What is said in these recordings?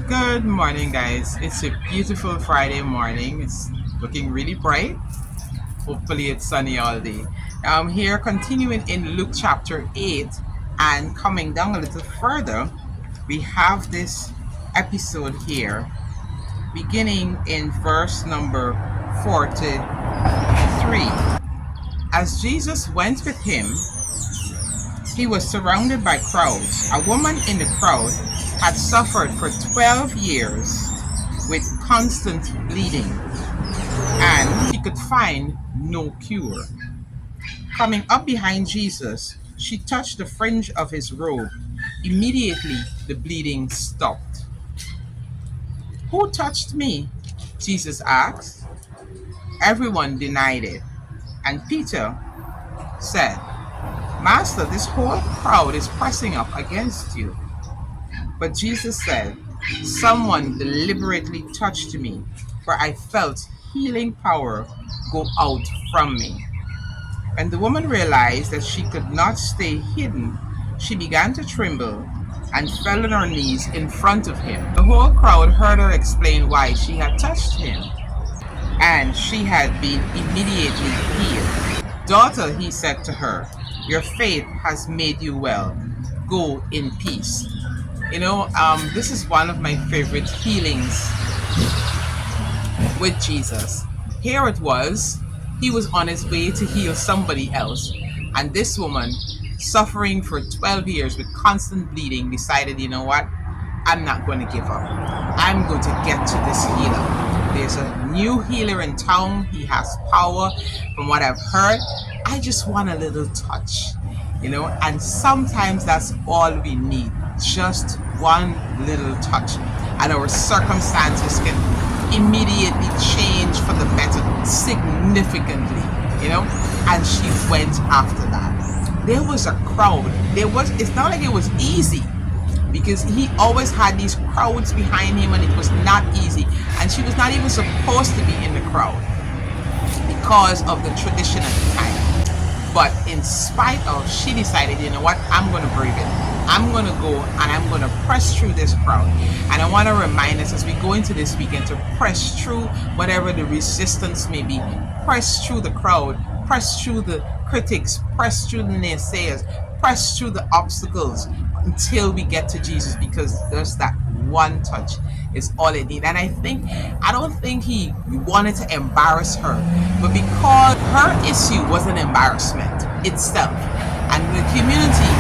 Good morning, guys. It's a beautiful Friday morning. It's looking really bright. Hopefully, it's sunny all day. I'm here continuing in Luke chapter 8 and coming down a little further. We have this episode here beginning in verse number 43. As Jesus went with him, he was surrounded by crowds. A woman in the crowd had suffered for 12 years with constant bleeding, and she could find no cure. Coming up behind Jesus, she touched the fringe of his robe. Immediately, the bleeding stopped. "Who touched me?" Jesus asked. Everyone denied it, and Peter said, "Master, this whole crowd is pressing up against you." But Jesus said, "Someone deliberately touched me, for I felt healing power go out from me." When the woman realized that she could not stay hidden, she began to tremble and fell on her knees in front of him. The whole crowd heard her explain why she had touched him, and she had been immediately healed. "Daughter," he said to her, "your faith has made you well. Go in peace." This is one of my favorite healings with Jesus. Here it was, he was on his way to heal somebody else, and this woman, suffering for 12 years with constant bleeding, decided, you know what? I'm not going to give up. I'm going to get to this healer. There's a new healer in town. He has power. From what I've heard, I just want a little touch, and sometimes that's all we need. Just one little touch. And our circumstances can immediately change for the better significantly. And she went after that. There was a crowd. It's not like it was easy, because he always had these crowds behind him, and it was not easy. And she was not even supposed to be in the crowd because of the tradition at the time. But in spite of, she decided, you know what, I'm going to brave it. I'm going to go and I'm going to press through this crowd. And I want to remind us as we go into this weekend to press through whatever the resistance may be. Press through the crowd. Press through the critics. Press through the naysayers. Press through the obstacles until we get to Jesus, because there's that one touch is all it needs. And I don't think he wanted to embarrass her, but because her issue was an embarrassment itself, and the community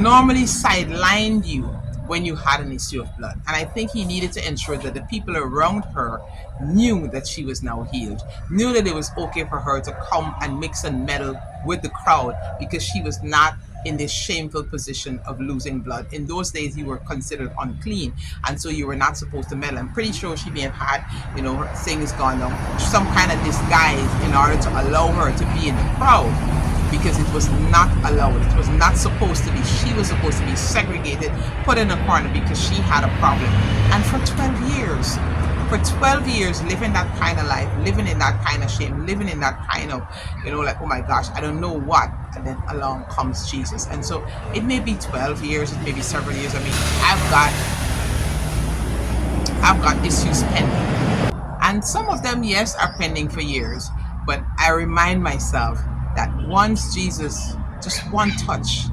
normally sidelined you when you had an issue of blood. And I think he needed to ensure that the people around her knew that she was now healed, knew that it was okay for her to come and mix and meddle with the crowd, because she was not in this shameful position of losing blood. In those days, you were considered unclean, and so you were not supposed to meddle. I'm pretty sure she may have had, her things gone down, some kind of disguise in order to allow her to be in the crowd, because it was not allowed. It was not supposed to be. She was supposed to be segregated, put in a corner because she had a problem. And for 12 years, living that kind of life, living in that kind of shame, living in that kind of, like, oh my gosh, I don't know what. And then along comes Jesus. And so it may be 12 years, it may be several years. I mean, I've got issues pending. And some of them, yes, are pending for years. But I remind myself that once Jesus, just one touch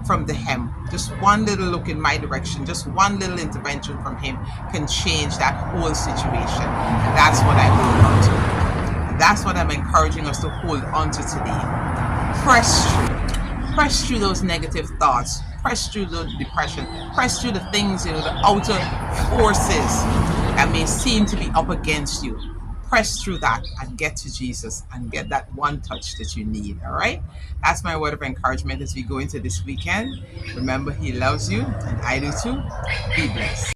from the hem, just one little look in my direction, just one little intervention from him can change that whole situation. And that's what I hold on to. And that's what I'm encouraging us to hold on to today. Press through those negative thoughts, press through the depression, press through the things, the outer forces that may seem to be up against you. Press through that and get to Jesus and get that one touch that you need. All right, that's my word of encouragement as we go into this weekend. Remember, he loves you, and I do too. Be blessed.